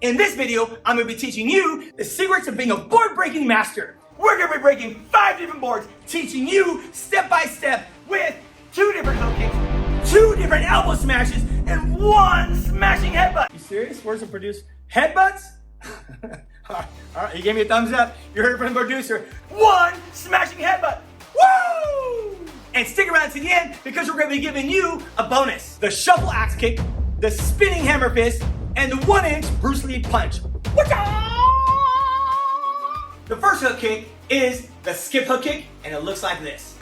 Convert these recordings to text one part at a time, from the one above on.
In this video, I'm going to be teaching you the secrets of being a board breaking master. We're going to be breaking 5 different boards, teaching you step by step with 2 different hook kicks, 2 different elbow smashes, and 1 smashing headbutt. You serious? Where's the producer? Headbutts? All right, you gave me a thumbs up. You heard it from the producer. 1 smashing headbutt. Woo! And stick around to the end because we're going to be giving you a bonus. The shuffle axe kick, the spinning hammer fist, and the 1-inch Bruce Lee punch. The first hook kick is the skip hook kick, and it looks like this.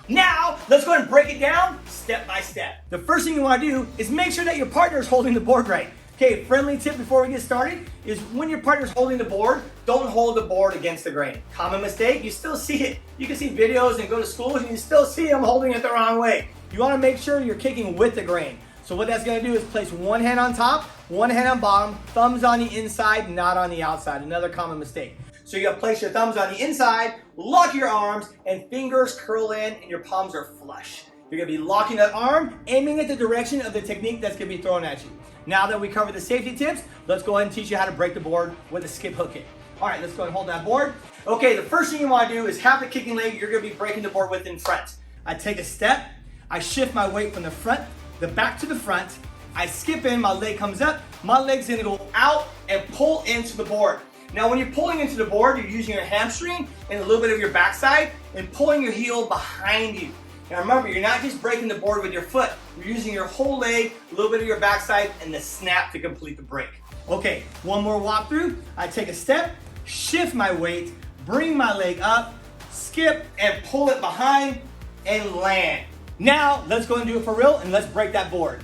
Now, let's go ahead and break it down step by step. The first thing you want to do is make sure that your partner is holding the board right. Okay, friendly tip before we get started is when your partner's holding the board, don't hold the board against the grain. Common mistake, you still see it. You can see videos and go to schools and you still see them holding it the wrong way. You want to make sure you're kicking with the grain. So what that's going to do is place 1 hand on top, 1 hand on bottom, thumbs on the inside, not on the outside. Another common mistake. So you got to place your thumbs on the inside, lock your arms, and fingers curl in and your palms are flush. You're going to be locking that arm, aiming at the direction of the technique that's going to be thrown at you. Now that we covered the safety tips, let's go ahead and teach you how to break the board with a skip hook kick. All right, let's go ahead and hold that board. Okay, the first thing you want to do is have the kicking leg you're going to be breaking the board with in front. I take a step, I shift my weight from the front, the back to the front, I skip in, my leg comes up, my leg's going to go out and pull into the board. Now when you're pulling into the board, you're using your hamstring and a little bit of your backside and pulling your heel behind you. Now remember, you're not just breaking the board with your foot. You're using your whole leg, a little bit of your backside, and the snap to complete the break. Okay, one more walkthrough. I take a step, shift my weight, bring my leg up, skip, and pull it behind, and land. Now, let's go and do it for real, and let's break that board.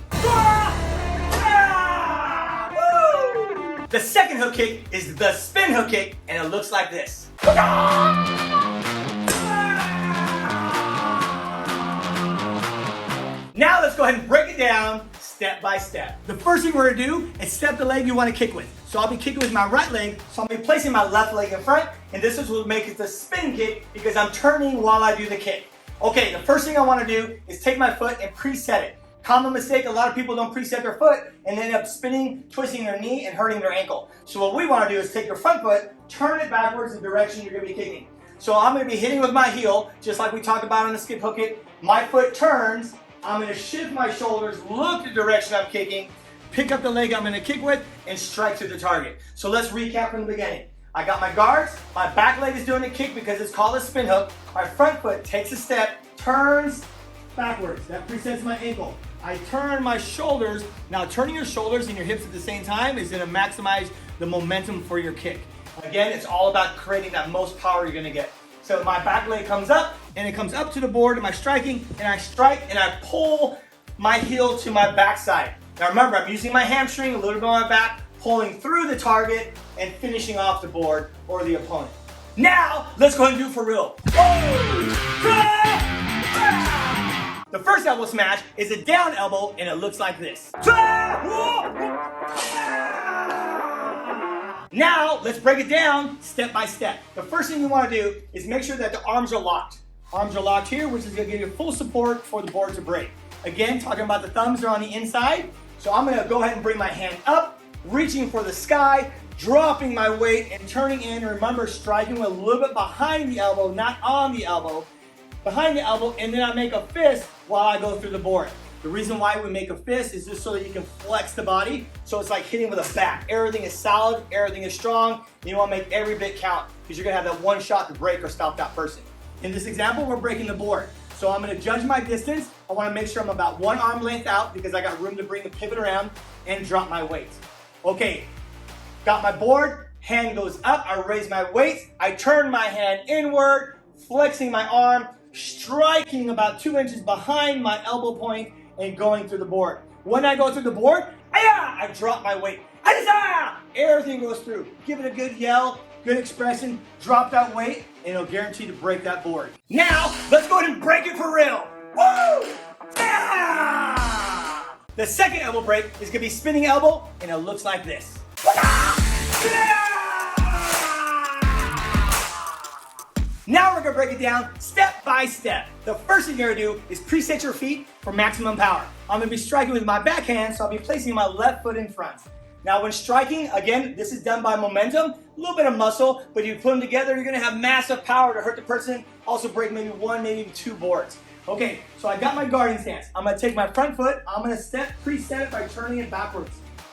The second hook kick is the spin hook kick, and it looks like this. Now let's go ahead and break it down step by step. The first thing we're gonna do is step the leg you wanna kick with. So I'll be kicking with my right leg, so I'll be placing my left leg in front, and this is what will make it the spin kick because I'm turning while I do the kick. Okay, the first thing I wanna do is take my foot and preset it. Common mistake, a lot of people don't preset their foot and end up spinning, twisting their knee, and hurting their ankle. So what we wanna do is take your front foot, turn it backwards in the direction you're gonna be kicking. So I'm gonna be hitting with my heel, just like we talked about on the skip hook kick. My foot turns, I'm going to shift my shoulders, look the direction I'm kicking, pick up the leg I'm going to kick with, and strike to the target. So let's recap from the beginning. I got my guards, my back leg is doing the kick because it's called a spin hook. My front foot takes a step, turns backwards. That presets my ankle. I turn my shoulders. Now turning your shoulders and your hips at the same time is going to maximize the momentum for your kick. Again, it's all about creating that most power you're going to get. So my back leg comes up, and it comes up to the board, and I'm striking, and I strike, and I pull my heel to my backside. Now remember, I'm using my hamstring, a little bit on my back, pulling through the target, and finishing off the board or the opponent. Now, let's go ahead and do it for real. The first elbow smash is a down elbow, and it looks like this. Now, let's break it down step by step. The first thing you want to do is make sure that the arms are locked. Arms are locked here, which is going to give you full support for the board to break. Again, talking about the thumbs are on the inside. So I'm going to go ahead and bring my hand up, reaching for the sky, dropping my weight and turning in. Remember, striking with a little bit behind the elbow, not on the elbow. Behind the elbow, and then I make a fist while I go through the board. The reason why we make a fist is just so that you can flex the body. So it's like hitting with a bat. Everything is solid, everything is strong. You want to make every bit count because you're going to have that one shot to break or stop that person. In this example, we're breaking the board. So I'm going to judge my distance. I want to make sure I'm about 1 arm length out because I got room to bring the pivot around and drop my weight. Okay, got my board, hand goes up, I raise my weight, I turn my hand inward, flexing my arm, striking about 2 inches behind my elbow point, and going through the board. When I go through the board, I drop my weight. Everything goes through. Give it a good yell, good expression, drop that weight, and it'll guarantee to break that board. Now, let's go ahead and break it for real. Woo! The second elbow break is gonna be spinning elbow, and it looks like this. Now we're gonna break it down step by step. The first thing you're gonna do is preset your feet for maximum power. I'm gonna be striking with my backhand, so I'll be placing my left foot in front. Now when striking, again, this is done by momentum, a little bit of muscle, but you put them together, you're gonna have massive power to hurt the person, also break maybe one, maybe two boards. Okay, so I got my guarding stance. I'm gonna take my front foot, I'm gonna preset it by turning it backwards.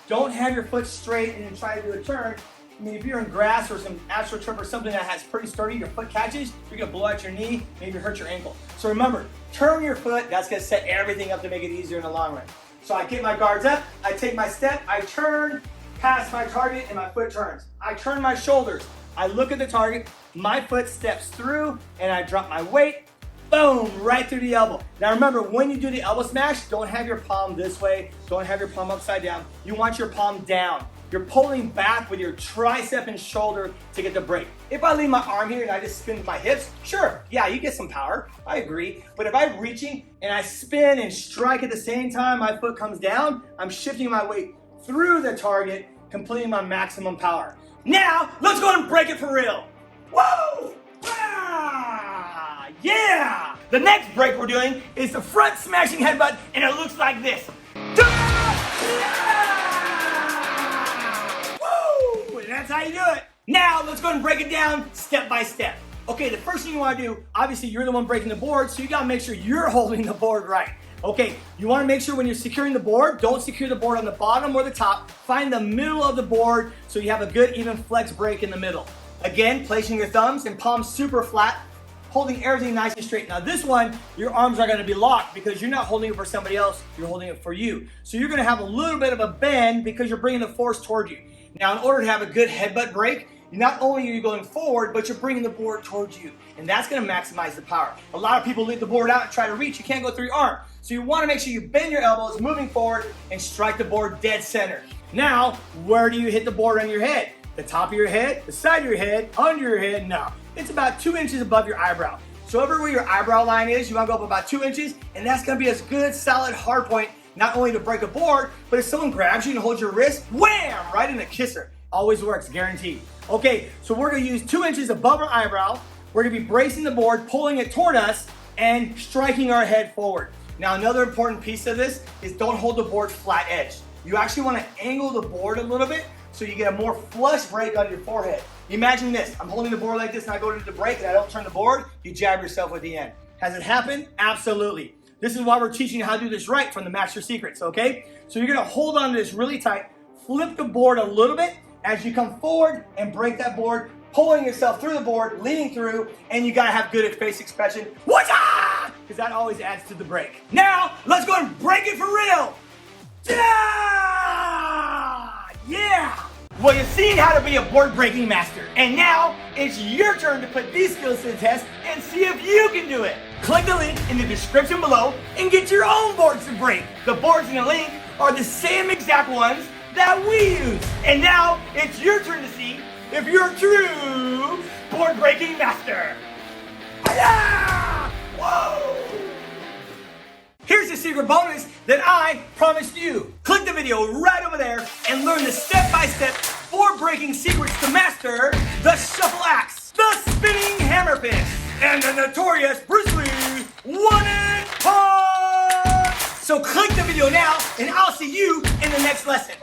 Don't have your foot straight and then try to do a turn. I mean, if you're in grass or some astroturf or something that has pretty sturdy, your foot catches, you're gonna blow out your knee, maybe hurt your ankle. So remember, turn your foot, that's gonna set everything up to make it easier in the long run. So I get my guards up, I take my step, I turn past my target and my foot turns. I turn my shoulders, I look at the target, my foot steps through and I drop my weight, boom, right through the elbow. Now remember, when you do the elbow smash, don't have your palm this way, don't have your palm upside down. You want your palm down. You're pulling back with your tricep and shoulder to get the break. If I leave my arm here and I just spin with my hips, sure, yeah, you get some power, I agree. But if I'm reaching and I spin and strike at the same time my foot comes down, I'm shifting my weight through the target, completing my maximum power. Now, let's go and break it for real. Whoa! Ah, yeah! The next break we're doing is the front smashing headbutt, and it looks like this. That's how you do it. Now, let's go ahead and break it down step by step. Okay, the first thing you want to do, obviously you're the one breaking the board, so you got to make sure you're holding the board right. Okay, you want to make sure when you're securing the board, don't secure the board on the bottom or the top. Find the middle of the board so you have a good even flex break in the middle. Again, placing your thumbs and palms super flat, holding everything nice and straight. Now this one, your arms are going to be locked because you're not holding it for somebody else, you're holding it for you. So you're going to have a little bit of a bend because you're bringing the force toward you. Now, in order to have a good headbutt break, not only are you going forward, but you're bringing the board towards you. And that's going to maximize the power. A lot of people leave the board out and try to reach. You can't go through your arm. So you want to make sure you bend your elbows, moving forward, and strike the board dead center. Now, where do you hit the board on your head? The top of your head, the side of your head, under your head? No. It's about 2 inches above your eyebrow. So everywhere your eyebrow line is, you want to go up about 2 inches, and that's going to be a good, solid hard point, not only to break a board, but if someone grabs you and holds your wrist, wham, right in the kisser. Always works, guaranteed. Okay, so we're gonna use 2 inches above our eyebrow. We're gonna be bracing the board, pulling it toward us, and striking our head forward. Now, another important piece of this is don't hold the board flat edge. You actually wanna angle the board a little bit so you get a more flush break on your forehead. Imagine this, I'm holding the board like this and I go to the break and I don't turn the board, you jab yourself at the end. Has it happened? Absolutely. This is why we're teaching you how to do this right from the Master Secrets, okay? So you're gonna hold on to this really tight, flip the board a little bit as you come forward and break that board, pulling yourself through the board, leaning through, and you gotta have good face expression. Whatcha! Because that always adds to the break. Now, let's go and break it for real. Yeah! Well, you've seen how to be a board breaking master, and now it's your turn to put these skills to the test and see if you can do it. Click the link in the description below and get your own boards to break. The boards in the link are the same exact ones that we use. And now it's your turn to see if you're a true board breaking master. Hi-ya! Whoa! Here's the secret bonus that I promised you. Click the video right over there and learn the step-by-step board breaking secrets to master the shuffle axe, the spinning hammer fist, and the notorious Bruce Lee one-hand punch. So click the video now and I'll see you in the next lesson.